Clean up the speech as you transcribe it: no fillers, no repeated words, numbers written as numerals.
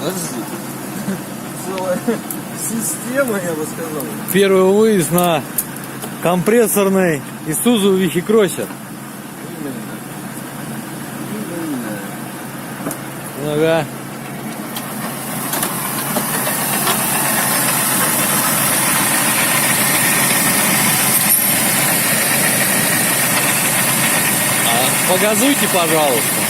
Подожди. Целая система, я бы сказал. Первый выезд на компрессорной Isuzu Вихикроссе. Именно. Ага. Погазуйте, пожалуйста.